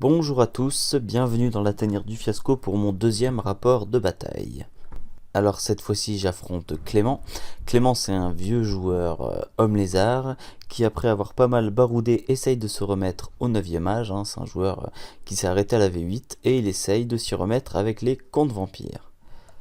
Bonjour à tous, bienvenue dans la tanière du fiasco pour mon deuxième rapport de bataille. Alors cette fois-ci j'affronte Clément. Clément c'est un vieux joueur homme lézard qui après avoir pas mal baroudé essaye de se remettre au 9ème âge. C'est un joueur qui s'est arrêté à la V8 et il essaye de s'y remettre avec les contes vampires.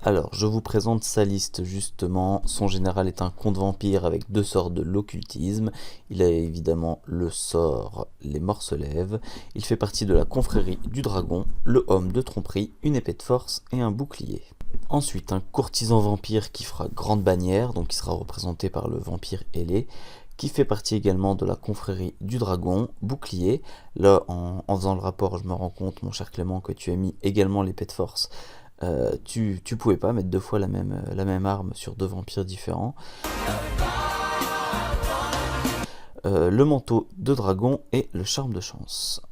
Alors, je vous présente sa liste justement. Son général est un comte vampire avec deux sorts de l'occultisme. Il a évidemment le sort Les Morcelèves. Il fait partie de la confrérie du dragon, le homme de tromperie, une épée de force et un bouclier. Ensuite, un courtisan vampire qui fera grande bannière, donc qui sera représenté par le vampire ailé, qui fait partie également de la confrérie du dragon, bouclier. Là, en faisant le rapport, je me rends compte, mon cher Clément, que tu as mis également l'épée de force. Tu pouvais pas mettre deux fois la même arme sur deux vampires différents. Le manteau de dragon et le charme de chance.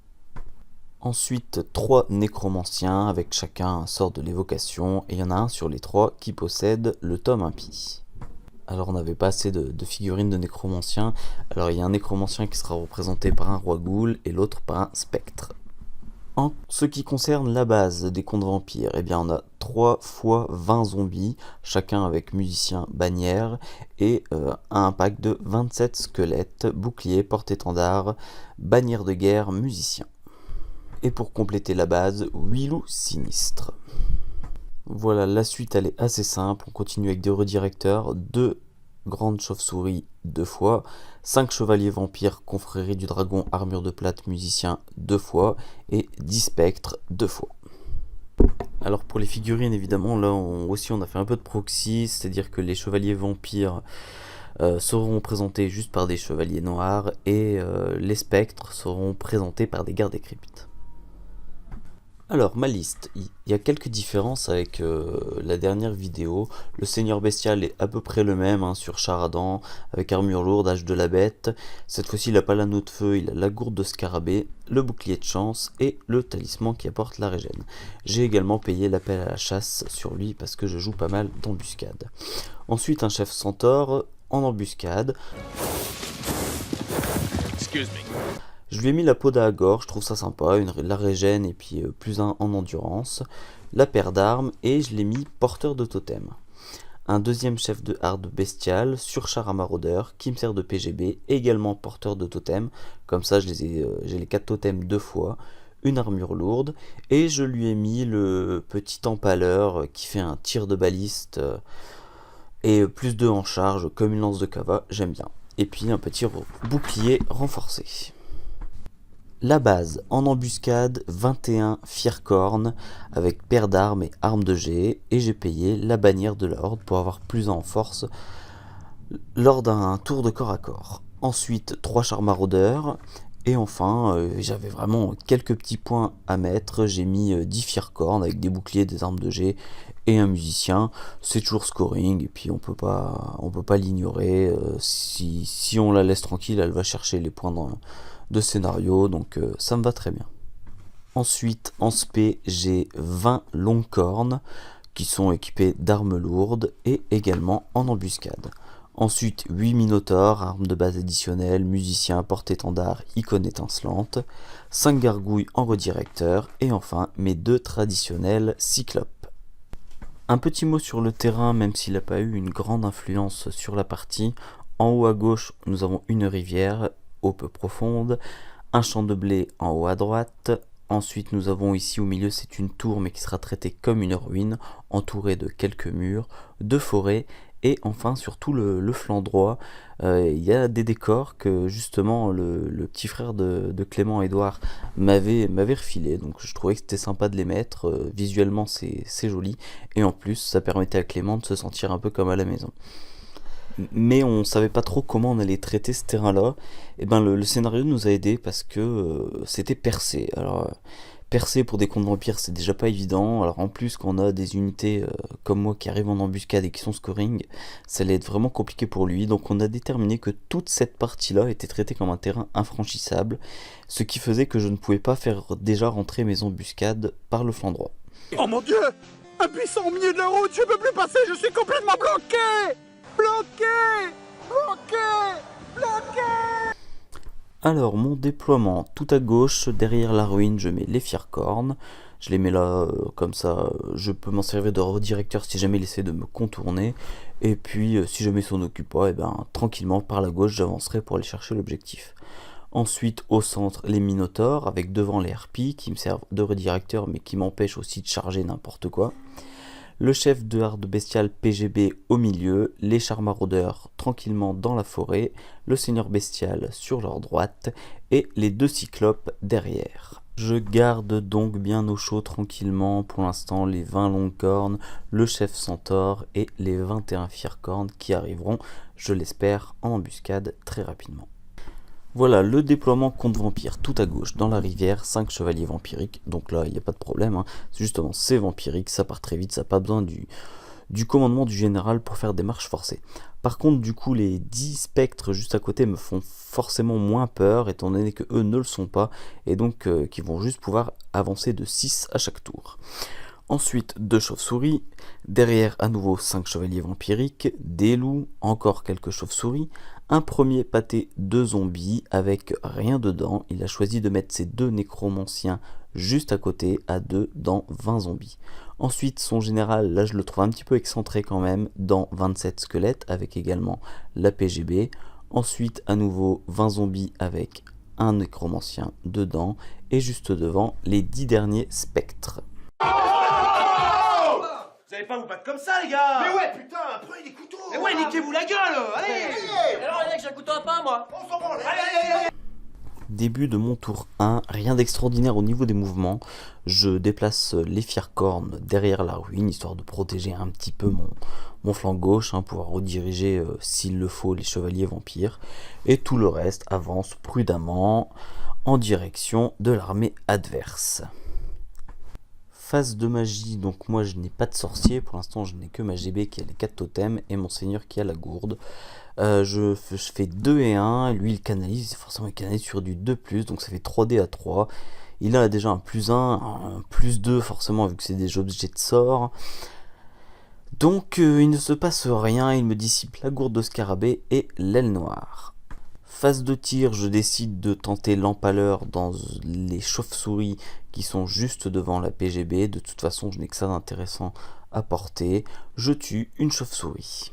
Ensuite, 3 nécromanciens avec chacun un sort de l'évocation, et il y en a un sur les 3 qui possède le tome impie. Alors on n'avait pas assez de figurines de nécromanciens, alors il y a un nécromancien qui sera représenté par un roi ghoul et l'autre par un spectre. En ce qui concerne la base des contes vampires, eh bien on a 3 fois 20 zombies, chacun avec musicien, bannière, et un pack de 27 squelettes, bouclier, porte-étendard, bannière de guerre, musicien. Et pour compléter la base, 8 loups sinistres. Voilà, la suite elle est assez simple, on continue avec des redirecteurs, 2 grandes chauves-souris 2 fois, 5 chevaliers vampires, confrérie du dragon, armure de plate, musicien 2 fois, et 10 spectres 2 fois. Alors pour les figurines évidemment, là on a fait un peu de proxy, c'est-à-dire que les chevaliers vampires seront présentés juste par des chevaliers noirs, et les spectres seront présentés par des gardes des cryptes. Alors ma liste, il y a quelques différences avec la dernière vidéo. Le seigneur bestial est à peu près le même sur Charadan, avec armure lourde, hache de la bête. Cette fois-ci il n'a pas l'anneau de feu, il a la gourde de scarabée, le bouclier de chance et le talisman qui apporte la régène. J'ai également payé l'appel à la chasse sur lui parce que je joue pas mal d'embuscades. Ensuite un chef centaure en embuscade. Excuse me. Je lui ai mis la peau d'Ahagor, je trouve ça sympa, la régène et puis plus un en endurance, la paire d'armes, et je l'ai mis porteur de totem. Un deuxième chef de harde bestial, surchar à maraudeur, qui me sert de PGB, également porteur de totem, comme ça j'ai les 4 totems 2 fois, une armure lourde, et je lui ai mis le petit empaleur qui fait un tir de baliste, et plus 2 en charge, comme une lance de cava, j'aime bien. Et puis un petit bouclier renforcé. La base, en embuscade, 21 Fiercorn avec paire d'armes et armes de jet, et j'ai payé la bannière de l'ordre pour avoir plus en force lors d'un tour de corps à corps. Ensuite, 3 chars maraudeurs, et enfin, j'avais vraiment quelques petits points à mettre, j'ai mis 10 Fiercorn avec des boucliers, des armes de jet et un musicien. C'est toujours scoring, et puis on peut pas l'ignorer, si on la laisse tranquille, elle va chercher les points de scénario, donc ça me va très bien. Ensuite, en spé, j'ai 20 longues cornes qui sont équipées d'armes lourdes et également en embuscade. Ensuite, 8 minotaures, armes de base additionnelles, musiciens, porte-étendard, icône étincelante, 5 gargouilles en redirecteur, et enfin mes 2 traditionnels cyclopes. Un petit mot sur le terrain, même s'il n'a pas eu une grande influence sur la partie. En haut à gauche, nous avons une rivière peu profonde, un champ de blé en haut à droite. Ensuite nous avons ici au milieu, c'est une tour mais qui sera traitée comme une ruine, entourée de quelques murs, de forêts, et enfin sur tout le flanc droit il y a des décors que justement le petit frère de Clément Edouard m'avait refilé, donc je trouvais que c'était sympa de les mettre. Visuellement c'est joli, et en plus ça permettait à Clément de se sentir un peu comme à la maison. Mais on savait pas trop comment on allait traiter ce terrain-là. Et ben le scénario nous a aidé parce que c'était percé. Alors percer pour des contes vampires c'est déjà pas évident. Alors en plus quand on a des unités comme moi qui arrivent en embuscade et qui sont scoring, ça allait être vraiment compliqué pour lui. Donc on a déterminé que toute cette partie-là était traitée comme un terrain infranchissable, ce qui faisait que je ne pouvais pas faire déjà rentrer mes embuscades par le flanc droit. Oh mon dieu! Un buisson au milieu de la route, je peux plus passer, je suis complètement bloqué! Bloqué! Alors, mon déploiement, tout à gauche, derrière la ruine, je mets les Fircornes. Je les mets là, comme ça, je peux m'en servir de redirecteur si jamais il essaie de me contourner. Et puis, si jamais il s'en occupe pas, et ben, tranquillement, par la gauche, j'avancerai pour aller chercher l'objectif. Ensuite, au centre, les Minotaures, avec devant les harpies, qui me servent de redirecteur, mais qui m'empêchent aussi de charger n'importe quoi. Le chef de harde bestiale PGB au milieu, les chars maraudeurs tranquillement dans la forêt, le seigneur bestial sur leur droite et les deux cyclopes derrière. Je garde donc bien au chaud tranquillement pour l'instant les 20 longues cornes, le chef centaure et les 21 fières-cornes qui arriveront, je l'espère, en embuscade très rapidement. Voilà le déploiement contre vampire tout à gauche dans la rivière, 5 chevaliers vampiriques, donc là il n'y a pas de problème, hein. Justement c'est vampirique, ça part très vite, ça n'a pas besoin du commandement du général pour faire des marches forcées. Par contre du coup les 10 spectres juste à côté me font forcément moins peur étant donné que eux ne le sont pas et donc qui vont juste pouvoir avancer de 6 à chaque tour. Ensuite 2 chauves-souris, derrière à nouveau 5 chevaliers vampiriques, des loups, encore quelques chauves-souris, un premier pâté de zombies avec rien dedans. Il a choisi de mettre ses 2 nécromanciens juste à côté, à 2 dans 20 zombies. Ensuite son général, là je le trouve un petit peu excentré quand même, dans 27 squelettes avec également la PGB. Ensuite à nouveau 20 zombies avec un nécromancien dedans et juste devant les 10 derniers spectres. Vous allez pas vous battre comme ça, les gars! Mais ouais, putain, prenez des couteaux! Mais ouais, niquez-vous la gueule! Allez! Alors, les mecs, j'ai un couteau à pain, moi! On s'en branle! Allez! Début de mon tour 1, rien d'extraordinaire au niveau des mouvements. Je déplace les fières-cornes derrière la ruine, histoire de protéger un petit peu mon flanc gauche, pouvoir rediriger s'il le faut les chevaliers vampires. Et tout le reste avance prudemment en direction de l'armée adverse. Phase de magie, donc moi je n'ai pas de sorcier, pour l'instant je n'ai que ma GB qui a les 4 totems et mon seigneur qui a la gourde. Je fais 2 et 1, lui il canalise, forcément il canalise sur du 2+, donc ça fait 3D à 3. Il a déjà un +1, un +2 forcément vu que c'est des objets de sort. Donc il ne se passe rien, il me dissipe la gourde de scarabée et l'aile noire. Phase de tir, je décide de tenter l'empaleur dans les chauves-souris qui sont juste devant la PGB. De toute façon, je n'ai que ça d'intéressant à porter. Je tue une chauve-souris.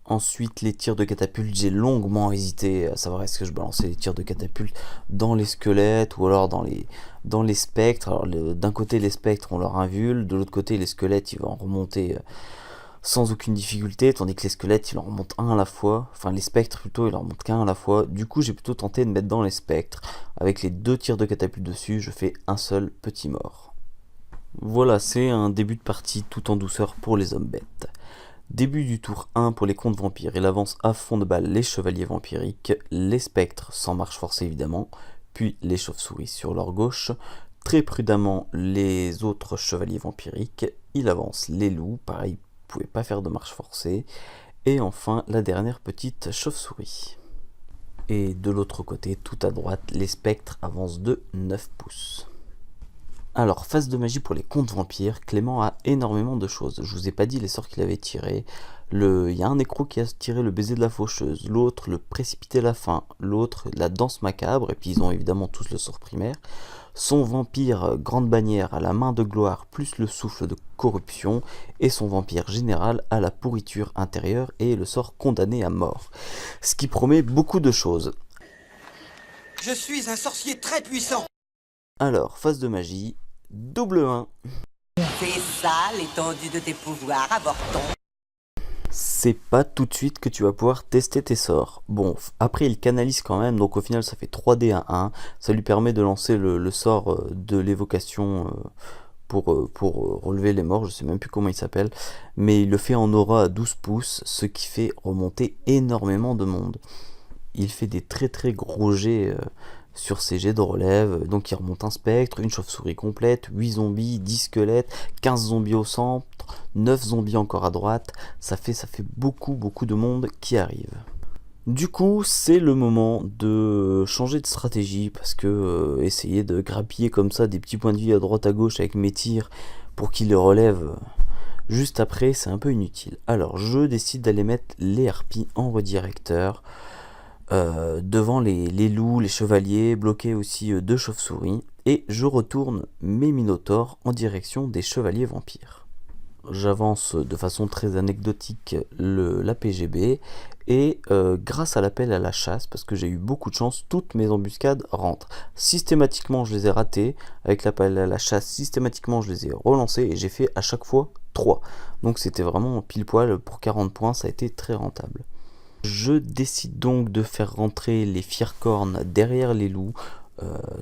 Ensuite, les tirs de catapulte, j'ai longuement hésité à savoir est-ce que je balançais les tirs de catapulte dans les squelettes ou alors dans les spectres. Alors d'un côté, les spectres ont leur invul, de l'autre côté, les squelettes, ils vont remonter sans aucune difficulté, tandis que les squelettes, il en remonte un à la fois, enfin les spectres plutôt, il en remonte qu'un à la fois. Du coup, j'ai plutôt tenté de mettre dans les spectres. Avec les 2 tirs de catapulte dessus, je fais un seul petit mort. Voilà, c'est un début de partie tout en douceur pour les hommes bêtes. Début du tour 1 pour les contes vampires, il avance à fond de balle les chevaliers vampiriques, les spectres sans marche forcée évidemment, puis les chauves-souris sur leur gauche, très prudemment les autres chevaliers vampiriques, il avance les loups, pareil, pouvez pas faire de marche forcée, et enfin la dernière petite chauve-souris. Et de l'autre côté, tout à droite, les spectres avancent de 9 pouces. Alors, phase de magie pour les contes vampires, Clément a énormément de choses. Je vous ai pas dit les sorts qu'il avait tirés. Il y a un nécro qui a tiré le baiser de la faucheuse, l'autre le précipiter la faim, l'autre la danse macabre, et puis ils ont évidemment tous le sort primaire. Son vampire grande bannière à la main de gloire plus le souffle de corruption, et son vampire général à la pourriture intérieure et le sort condamné à mort. Ce qui promet beaucoup de choses. Je suis un sorcier très puissant. Alors, phase de magie, double 1. C'est ça l'étendue de tes pouvoirs, avorton. C'est pas tout de suite que tu vas pouvoir tester tes sorts. Bon, après il canalise quand même, donc au final ça fait 3D à 1. Ça lui permet de lancer le sort de l'évocation pour relever les morts, je sais même plus comment il s'appelle. Mais il le fait en aura à 12 pouces, ce qui fait remonter énormément de monde. Il fait des très très gros jets sur ses jets de relève, donc il remonte un spectre, une chauve-souris complète, 8 zombies, 10 squelettes, 15 zombies au centre, 9 zombies encore à droite, ça fait beaucoup de monde qui arrive. Du coup, c'est le moment de changer de stratégie, parce que essayer de grappiller comme ça des petits points de vie à droite à gauche avec mes tirs pour qu'ils les relèvent juste après, c'est un peu inutile. Alors, je décide d'aller mettre les harpies en redirecteur. devant les loups, les chevaliers, bloqués aussi 2 chauves-souris, et je retourne mes minotaures en direction des chevaliers vampires. J'avance de façon très anecdotique la PGB, et grâce à l'appel à la chasse, parce que j'ai eu beaucoup de chance, toutes mes embuscades rentrent. Systématiquement je les ai ratées, avec l'appel à la chasse, systématiquement je les ai relancées, et j'ai fait à chaque fois 3. Donc c'était vraiment pile poil pour 40 points, ça a été très rentable. Je décide donc de faire rentrer les Fircornes derrière les loups,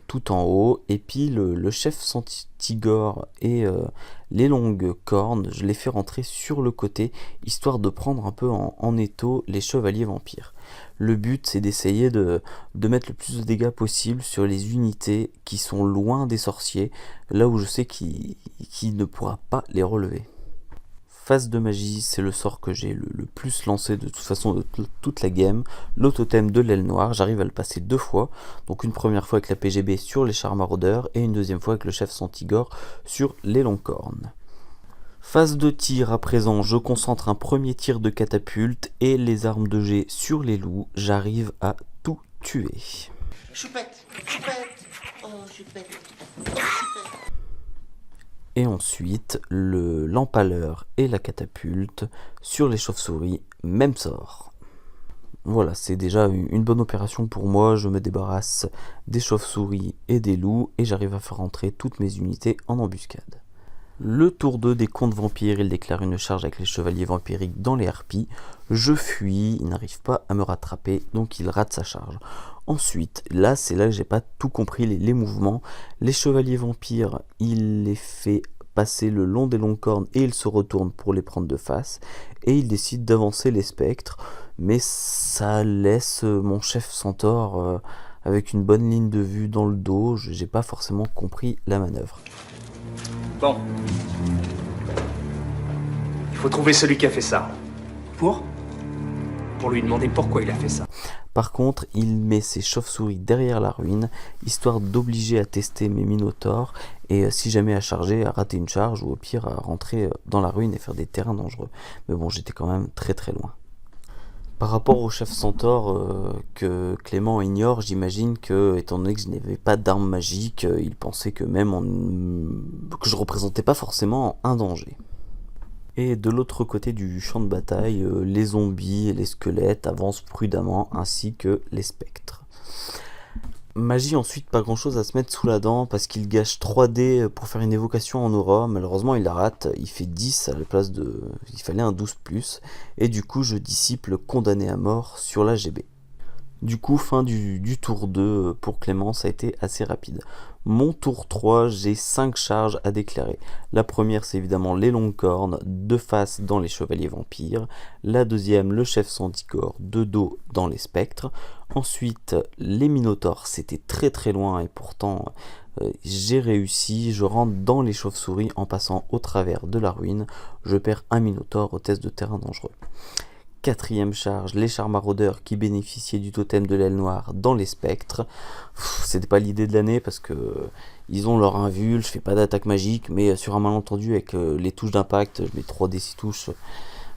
tout en haut, et puis le chef Centigore et les longues cornes, je les fais rentrer sur le côté, histoire de prendre un peu en étau les chevaliers vampires. Le but, c'est d'essayer de mettre le plus de dégâts possible sur les unités qui sont loin des sorciers, là où je sais qu'il ne pourra pas les relever. Phase de magie, c'est le sort que j'ai le plus lancé de toute façon de toute la game. L'autothème de l'aile noire, j'arrive à le passer 2 fois. Donc une première fois avec la PGB sur les chars maraudeurs et une deuxième fois avec le chef Centigore sur les longues cornes. Phase de tir à présent, je concentre un premier tir de catapulte et les armes de jet sur les loups. J'arrive à tout tuer. Choupette, oh choupette. Et ensuite, l'empaleur et la catapulte sur les chauves-souris, même sort. Voilà, c'est déjà une bonne opération pour moi. Je me débarrasse des chauves-souris et des loups et j'arrive à faire rentrer toutes mes unités en embuscade. Le tour 2 des contes vampires, il déclare une charge avec les chevaliers vampiriques dans les harpies. Je fuis, il n'arrive pas à me rattraper, donc il rate sa charge. Ensuite, c'est là que j'ai pas tout compris les mouvements. Les chevaliers vampires, il les fait passer le long des longues cornes et il se retourne pour les prendre de face. Et il décide d'avancer les spectres, mais ça laisse mon chef centaure avec une bonne ligne de vue dans le dos. J'ai pas forcément compris la manœuvre. Bon. Il faut trouver celui qui a fait ça. Pour lui demander pourquoi il a fait ça. Par contre, il met ses chauves-souris derrière la ruine, histoire d'obliger à tester mes minotaures, et si jamais à charger, à rater une charge, ou au pire à rentrer dans la ruine et faire des terrains dangereux. Mais bon, j'étais quand même très très loin. Par rapport au chef centaure que Clément ignore, j'imagine que, étant donné que je n'avais pas d'arme magique, il pensait que que je représentais pas forcément un danger. Et de l'autre côté du champ de bataille, les zombies et les squelettes avancent prudemment, ainsi que les spectres. Magie ensuite, pas grand chose à se mettre sous la dent parce qu'il gâche 3 dés pour faire une évocation en aura. Malheureusement il la rate, il fait 10 à la place de... il fallait un 12+, et du coup je dissipe le condamné à mort sur la GB. Du coup, fin du tour 2 pour Clément, ça a été assez rapide. Mon tour 3, j'ai 5 charges à déclarer. La première, c'est évidemment les longues cornes, de face dans les chevaliers vampires. La deuxième, le chef Centigore, de dos dans les spectres. Ensuite, les minotaures, c'était très très loin et pourtant j'ai réussi. Je rentre dans les chauves-souris en passant au travers de la ruine. Je perds un minotaure au test de terrain dangereux. Quatrième charge, les chars maraudeurs qui bénéficiaient du totem de l'aile noire dans les spectres. C'était pas l'idée de l'année parce que ils ont leur invul, je fais pas d'attaque magique, mais sur un malentendu avec les touches d'impact, je mets 3d6 touches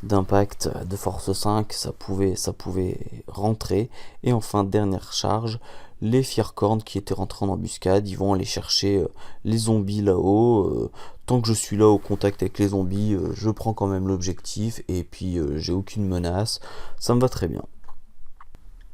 d'impact de force 5, ça pouvait rentrer. Et enfin, dernière charge, les Fircornes qui étaient rentrés en embuscade, ils vont aller chercher les zombies là-haut. Tant que je suis là au contact avec les zombies, je prends quand même l'objectif et puis j'ai aucune menace, ça me va très bien.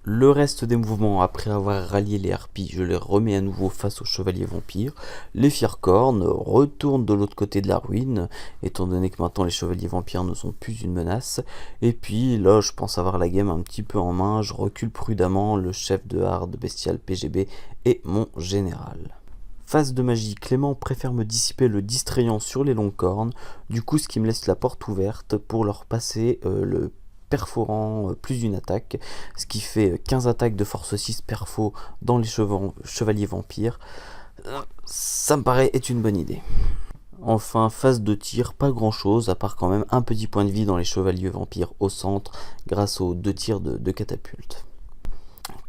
Le reste des mouvements, après avoir rallié les harpies, je les remets à nouveau face aux chevaliers vampires. Les Fircornes retournent de l'autre côté de la ruine, étant donné que maintenant les chevaliers vampires ne sont plus une menace. Et puis là, je pense avoir la game un petit peu en main, je recule prudemment le chef de harde bestial PGB et mon général. Phase de magie, Clément préfère me dissiper le distrayant sur les longues cornes, du coup ce qui me laisse la porte ouverte pour leur passer le perforant plus une attaque, ce qui fait 15 attaques de force 6 perfo dans les chevaliers vampires. Ça me paraît être une bonne idée. Enfin, phase de tir, pas grand chose, à part quand même un petit point de vie dans les chevaliers vampires au centre, grâce aux 2 tirs de catapulte.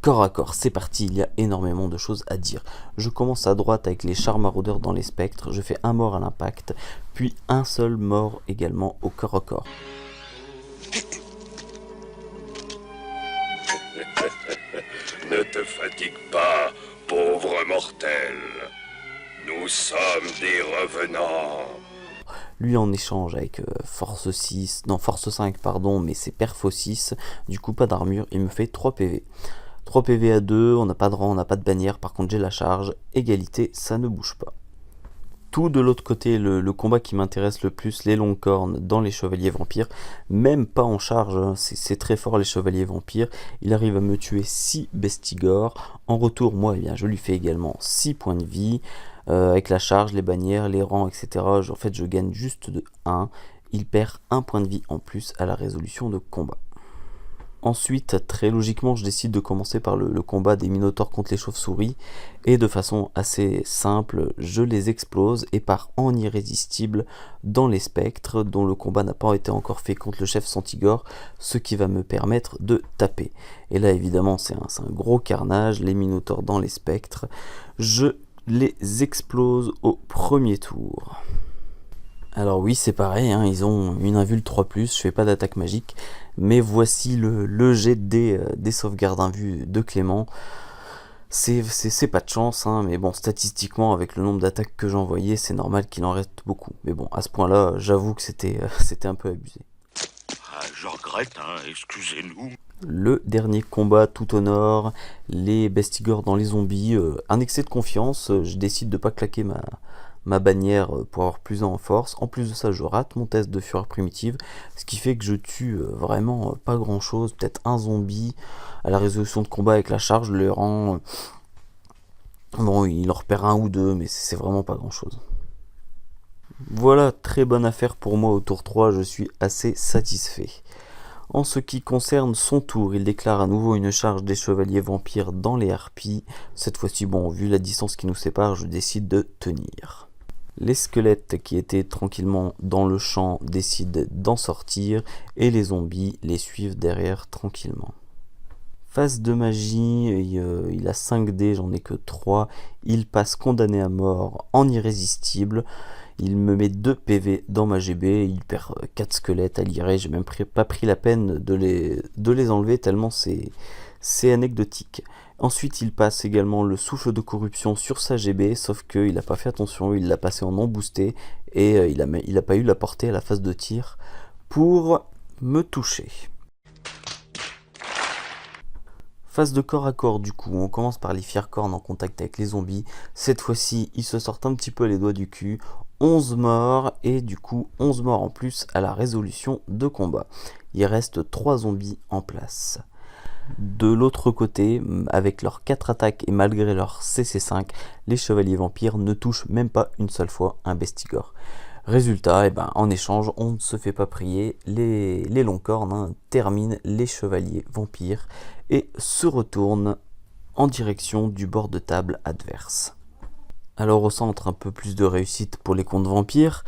Corps à corps, c'est parti, il y a énormément de choses à dire. Je commence à droite avec les chars maraudeurs dans les spectres, je fais un mort à l'impact, puis un seul mort également au corps à corps. Ne te fatigue pas, pauvre mortel. Nous sommes des revenants. Lui en échange avec force 6, non force 5 pardon, mais c'est perfo 6, du coup pas d'armure, il me fait 3 PV. 3 PV à 2, on n'a pas de rang, on n'a pas de bannière, par contre j'ai la charge, égalité, ça ne bouge pas. Tout de l'autre côté, le combat qui m'intéresse le plus, les longues cornes dans les chevaliers vampires, même pas en charge, hein, c'est très fort les chevaliers vampires, il arrive à me tuer 6 bestigores, en retour moi eh bien, je lui fais également 6 points de vie, avec la charge, les bannières, les rangs, etc. En fait je gagne juste de 1, il perd 1 point de vie en plus à la résolution de combat. Ensuite, très logiquement, je décide de commencer par le combat des minotaures contre les chauves-souris, et de façon assez simple, je les explose et pars en irrésistible dans les spectres, dont le combat n'a pas été encore fait contre le chef Centigore, ce qui va me permettre de taper. Et là, évidemment, c'est un gros carnage, les minotaures dans les spectres, je les explose au premier tour. Alors oui, c'est pareil, hein, ils ont une invul 3+, je fais pas d'attaque magique, mais voici le jet des sauvegardes invue de Clément. C'est pas de chance, hein, mais bon, statistiquement, avec le nombre d'attaques que j'ai envoyées, c'est normal qu'il en reste beaucoup. Mais bon, à ce point-là, j'avoue que c'était un peu abusé. Ah, je regrette, hein, excusez-nous. Le dernier combat tout au nord, les bestigores dans les zombies, un excès de confiance, je décide de pas claquer ma bannière pour avoir plus en force. En plus de ça, je rate mon test de fureur primitive, ce qui fait que je tue vraiment pas grand chose, peut-être un zombie à la résolution de combat avec la charge, le rend... Bon, il en repère un ou deux, mais c'est vraiment pas grand chose. Voilà, très bonne affaire pour moi au tour 3, je suis assez satisfait. En ce qui concerne son tour, il déclare à nouveau une charge des chevaliers vampires dans les harpies. Cette fois-ci, bon, vu la distance qui nous sépare, je décide de tenir. Les squelettes qui étaient tranquillement dans le champ décident d'en sortir et les zombies les suivent derrière tranquillement. Phase de magie, il a 5 dés, j'en ai que 3. Il passe condamné à mort en irrésistible. Il me met 2 PV dans ma GB, il perd 4 squelettes à l'irré, j'ai même pas pris la peine de les enlever tellement c'est anecdotique. Ensuite il passe également le souffle de corruption sur sa GB, sauf qu'il n'a pas fait attention, il l'a passé en non boosté et il a pas eu la portée à la phase de tir pour me toucher. Phase de corps à corps du coup, on commence par les fiers-cornes en contact avec les zombies. Cette fois-ci, ils se sortent un petit peu les doigts du cul. 11 morts et du coup 11 morts en plus à la résolution de combat. Il reste 3 zombies en place. De l'autre côté, avec leurs 4 attaques et malgré leur CC5, les chevaliers vampires ne touchent même pas une seule fois un bestigore. Résultat, en échange, on ne se fait pas prier, les longs cornes terminent les chevaliers vampires et se retournent en direction du bord de table adverse. Alors au centre, un peu plus de réussite pour les contes vampires,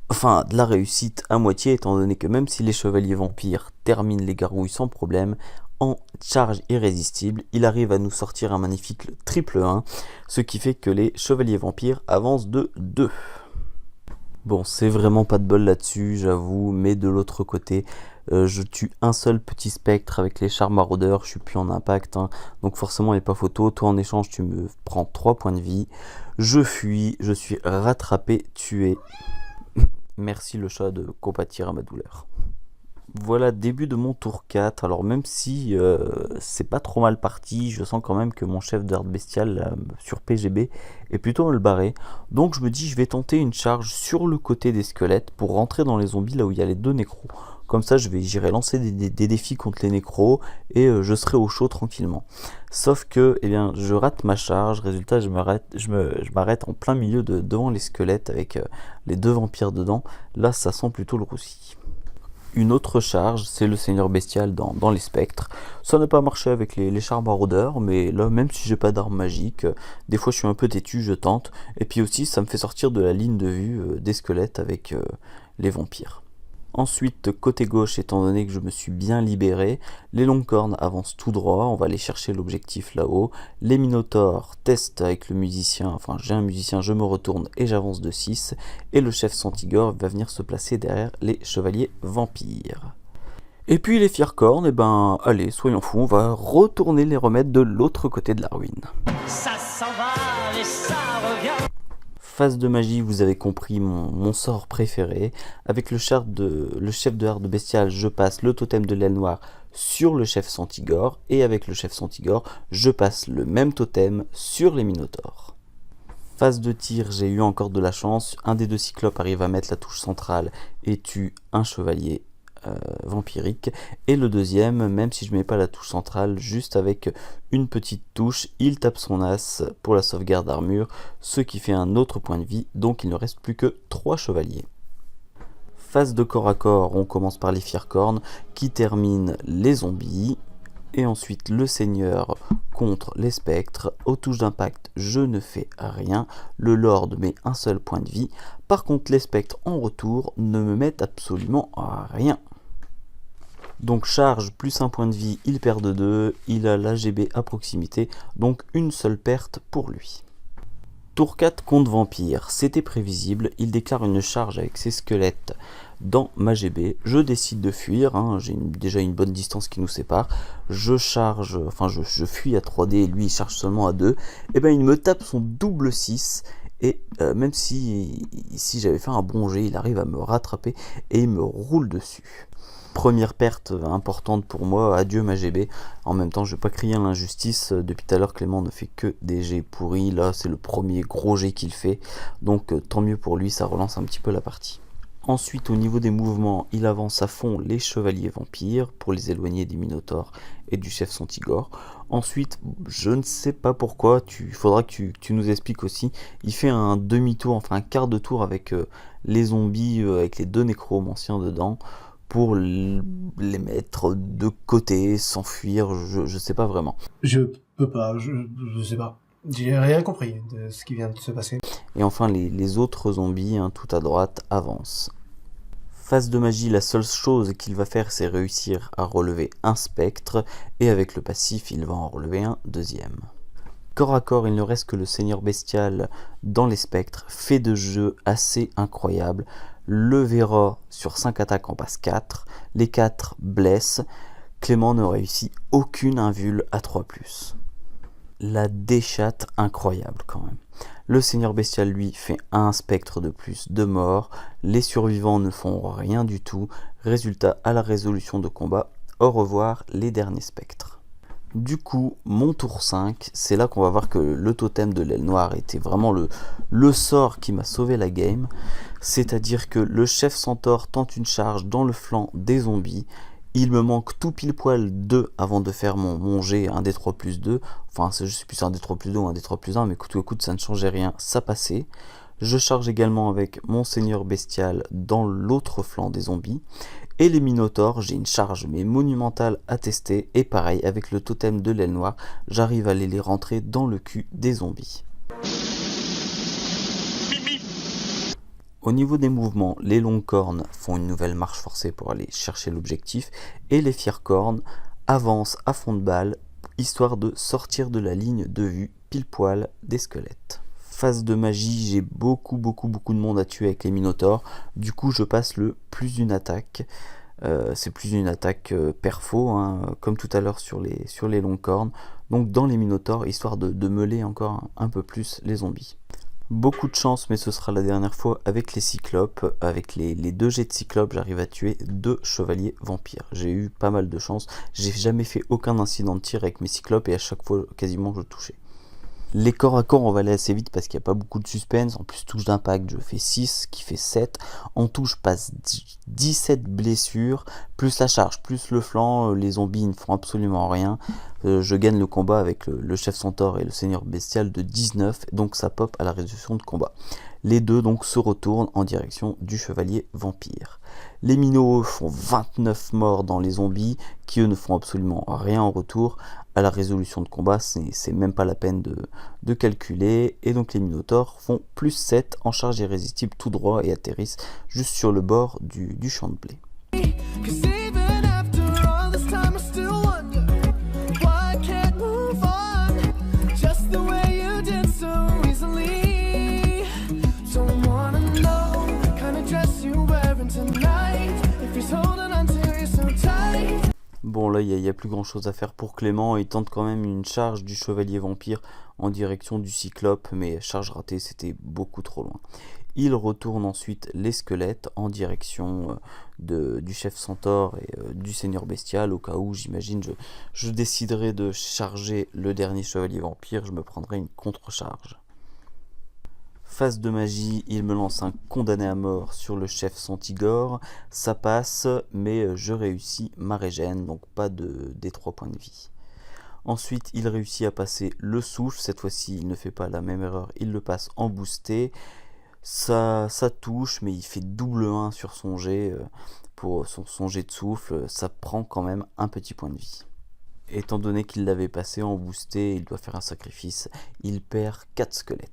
enfin de la réussite à moitié étant donné que même si les chevaliers vampires terminent les gargouilles sans problème, en charge irrésistible, il arrive à nous sortir un magnifique triple 1, ce qui fait que les chevaliers vampires avancent de 2. Bon, c'est vraiment pas de bol là-dessus, j'avoue, mais de l'autre côté, je tue un seul petit spectre avec les chars maraudeurs, je suis plus en impact, hein, donc forcément il n'y a pas photo. Toi en échange, tu me prends 3 points de vie, je fuis, je suis rattrapé, tué. Merci le chat de compatir à ma douleur. Voilà, début de mon tour 4, alors même si c'est pas trop mal parti, je sens quand même que mon chef d'horde bestial sur PGB est plutôt mal barré, donc je me dis je vais tenter une charge sur le côté des squelettes pour rentrer dans les zombies là où il y a les 2 nécros. Comme ça j'irai lancer des défis contre les nécros et je serai au chaud tranquillement. Sauf que je rate ma charge, résultat je m'arrête en plein milieu devant les squelettes avec les 2 vampires dedans, là ça sent plutôt le roussi. Une autre charge, c'est le seigneur bestial dans les spectres. Ça n'a pas marché avec les chars maraudeurs, mais là, même si j'ai pas d'arme magique, des fois je suis un peu têtu, je tente. Et puis aussi, ça me fait sortir de la ligne de vue des squelettes avec les vampires. Ensuite, côté gauche, étant donné que je me suis bien libéré, les longues cornes avancent tout droit, on va aller chercher l'objectif là-haut. Les minotaures testent avec le musicien, enfin j'ai un musicien, je me retourne et j'avance de 6. Et le chef Centigore va venir se placer derrière les chevaliers vampires. Et puis les Fircorn, allez, soyons fous, on va retourner les remettre de l'autre côté de la ruine. Ça s'en va et ça revient. Phase de magie, vous avez compris mon sort préféré. Avec le chef de harde bestial, je passe le totem de l'aile noire sur le chef Centigore. Et avec le chef Centigore, je passe le même totem sur les Minotaures. Phase de tir, j'ai eu encore de la chance. Un des deux cyclopes arrive à mettre la touche centrale et tue un chevalier vampirique, et le deuxième, même si je mets pas la touche centrale, juste avec une petite touche, il tape son as pour la sauvegarde d'armure, ce qui fait un autre point de vie, donc il ne reste plus que 3 chevaliers. Phase de corps à corps, on commence par les Fircorn qui terminent les zombies, et ensuite le seigneur contre les spectres. Aux touches d'impact, je ne fais rien, le lord met un seul point de vie, par contre les spectres en retour ne me mettent absolument rien. Donc charge plus un point de vie, il perd de 2, il a l'AGB à proximité, donc une seule perte pour lui. Tour 4 contre vampire, c'était prévisible, il déclare une charge avec ses squelettes dans ma GB, je décide de fuir, j'ai déjà une bonne distance qui nous sépare, je fuis à 3D et lui il charge seulement à 2, et il me tape son double 6, et même si j'avais fait un bon jet, il arrive à me rattraper et il me roule dessus. Première perte importante pour moi, adieu ma GB. En même temps, je vais pas crier à l'injustice. Depuis tout à l'heure, Clément ne fait que des jets pourris. Là, c'est le premier gros jet qu'il fait. Donc, tant mieux pour lui, ça relance un petit peu la partie. Ensuite, au niveau des mouvements, il avance à fond les chevaliers vampires pour les éloigner des Minotaures et du chef Centigore. Ensuite, je ne sais pas pourquoi, il faudra que tu nous expliques aussi. Il fait un demi-tour, enfin un quart de tour avec les zombies, avec les 2 nécromanciens dedans, pour les mettre de côté, s'enfuir, je sais pas vraiment. Je peux pas, je sais pas. J'ai rien compris de ce qui vient de se passer. Et enfin, les autres zombies, tout à droite, avancent. Phase de magie, la seule chose qu'il va faire, c'est réussir à relever un spectre, et avec le passif, il va en relever un deuxième. Corps à corps, il ne reste que le seigneur bestial dans les spectres, fait de jeu assez incroyable. Le Vera sur 5 attaques en passe 4, les 4 blessent, Clément ne réussit aucune invul à 3+. La déchatte incroyable quand même. Le seigneur bestial lui fait un spectre de plus de mort, les survivants ne font rien du tout, résultat à la résolution de combat, au revoir les derniers spectres. Du coup, mon tour 5, c'est là qu'on va voir que le totem de l'aile noire était vraiment le sort qui m'a sauvé la game. C'est-à-dire que le chef centaure tente une charge dans le flanc des zombies. Il me manque tout pile poil 2 avant de faire mon jet 1d3+2. Enfin, je sais plus si c'est 1d3+2 ou 1d3+1, mais coûte ça ne changeait rien, ça passait. Je charge également avec mon seigneur bestial dans l'autre flanc des zombies. Et les Minotaures, j'ai une charge mais monumentale à tester. Et pareil, avec le totem de l'aile noire, j'arrive à aller les rentrer dans le cul des zombies. Au niveau des mouvements, les Longcorn font une nouvelle marche forcée pour aller chercher l'objectif. Et les Fircorn avancent à fond de balle, histoire de sortir de la ligne de vue pile poil des squelettes. Phase de magie, j'ai beaucoup de monde à tuer avec les Minotaures, du coup je passe le plus une attaque, c'est plus une attaque perfo, comme tout à l'heure sur les Longcorn, donc dans les Minotaures, histoire de meuler encore un peu plus les zombies. Beaucoup de chance, mais ce sera la dernière fois avec les cyclopes. Avec les 2 jets de cyclopes, j'arrive à tuer 2 chevaliers vampires. J'ai eu pas mal de chance, j'ai jamais fait aucun incident de tir avec mes cyclopes et à chaque fois quasiment je touchais. Les corps à corps, on va aller assez vite parce qu'il n'y a pas beaucoup de suspense. En plus, touche d'impact, je fais 6, qui fait 7. En touche, je passe 17 blessures, plus la charge, plus le flanc. Les zombies ne font absolument rien. Je gagne le combat avec le chef centaure et le seigneur bestial de 19. Donc ça pop à la résolution de combat. Les deux donc se retournent en direction du chevalier vampire. Les minots font 29 morts dans les zombies, qui eux ne font absolument rien en retour. À la résolution de combat, c'est même pas la peine de calculer. Et donc les minotaures font plus 7 en charge irrésistible tout droit et atterrissent juste sur le bord du champ de blé. Tonight, if he's holding on to you so tight. Bon là il y a plus grand chose à faire pour Clément, il tente quand même une charge du chevalier vampire en direction du cyclope, mais charge ratée, c'était beaucoup trop loin. Il retourne ensuite les squelettes en direction du chef centaure et du seigneur bestial, au cas où j'imagine je déciderai de charger le dernier chevalier vampire, je me prendrai une contre-charge. Phase de magie, il me lance un condamné à mort sur le chef Centigore, ça passe, mais je réussis ma régène, donc pas des 3 points de vie. Ensuite, il réussit à passer le souffle, cette fois-ci il ne fait pas la même erreur, il le passe en boosté. Ça touche, mais il fait double 1 sur son jet, pour son jet de souffle, ça prend quand même un petit point de vie. Étant donné qu'il l'avait passé en boosté, il doit faire un sacrifice, il perd 4 squelettes.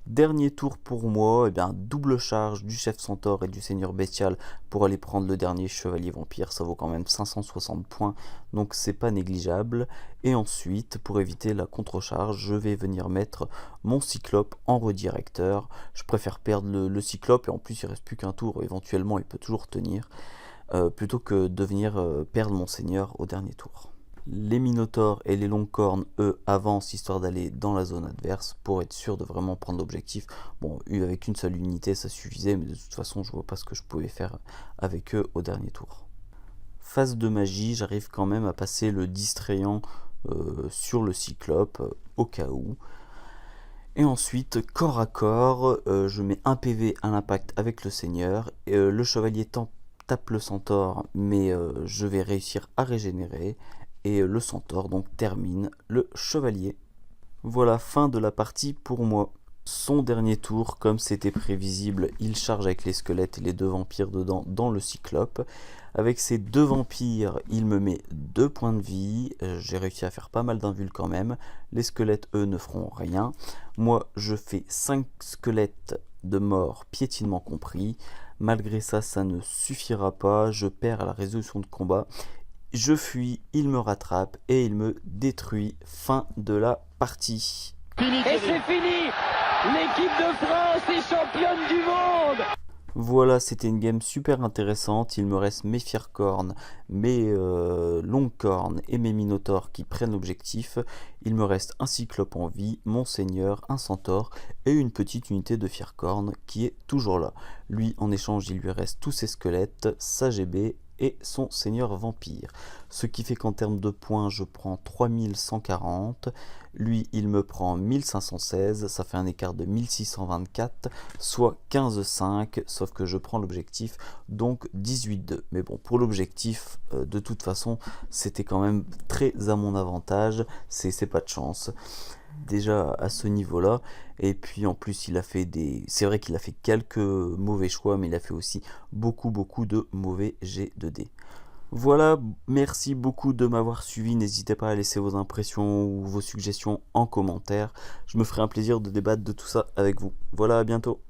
Dernier tour pour moi, double charge du chef centaure et du seigneur bestial pour aller prendre le dernier chevalier vampire, ça vaut quand même 560 points, donc c'est pas négligeable. Et ensuite, pour éviter la contre-charge, je vais venir mettre mon cyclope en redirecteur. Je préfère perdre le cyclope, et en plus il reste plus qu'un tour, éventuellement il peut toujours tenir, plutôt que de venir perdre mon seigneur au dernier tour. Les minotaures et les longues cornes, eux, avancent histoire d'aller dans la zone adverse pour être sûr de vraiment prendre l'objectif. Bon, avec une seule unité, ça suffisait, mais de toute façon, je vois pas ce que je pouvais faire avec eux au dernier tour. Phase de magie, j'arrive quand même à passer le distrayant sur le cyclope, au cas où. Et ensuite, corps à corps, je mets un PV à l'impact avec le seigneur. Le chevalier tape le centaure, mais je vais réussir à régénérer. Et le centaure donc termine le chevalier. Voilà, fin de la partie pour moi. Son dernier tour, comme c'était prévisible, il charge avec les squelettes et les 2 vampires dedans dans le cyclope. Avec ces 2 vampires, il me met 2 points de vie. J'ai réussi à faire pas mal d'invuls quand même. Les squelettes, eux, ne feront rien. Moi, je fais 5 squelettes de mort, piétinement compris. Malgré ça, ça ne suffira pas. Je perds à la résolution de combat. Je fuis, il me rattrape et il me détruit. Fin de la partie. Et c'est fini. L'équipe de France est championne du monde. Voilà, c'était une game super intéressante. Il me reste mes Fircornes, mes longues cornes et mes minotaures qui prennent l'objectif. Il me reste un cyclope en vie, mon seigneur, un centaure et une petite unité de Fircornes qui est toujours là. Lui, en échange, il lui reste tous ses squelettes, sa GB et son seigneur vampire. Ce qui fait qu'en termes de points, je prends 3140. Lui, il me prend 1516. Ça fait un écart de 1624, soit 15,5. Sauf que je prends l'objectif, donc 18,2. Mais bon, pour l'objectif, de toute façon, c'était quand même très à mon avantage. C'est pas de chance. Déjà à ce niveau-là, et puis en plus il a fait c'est vrai qu'il a fait quelques mauvais choix, mais il a fait aussi beaucoup de mauvais jets de dés. Voilà, merci beaucoup de m'avoir suivi, n'hésitez pas à laisser vos impressions ou vos suggestions en commentaire, je me ferai un plaisir de débattre de tout ça avec vous. Voilà, à bientôt.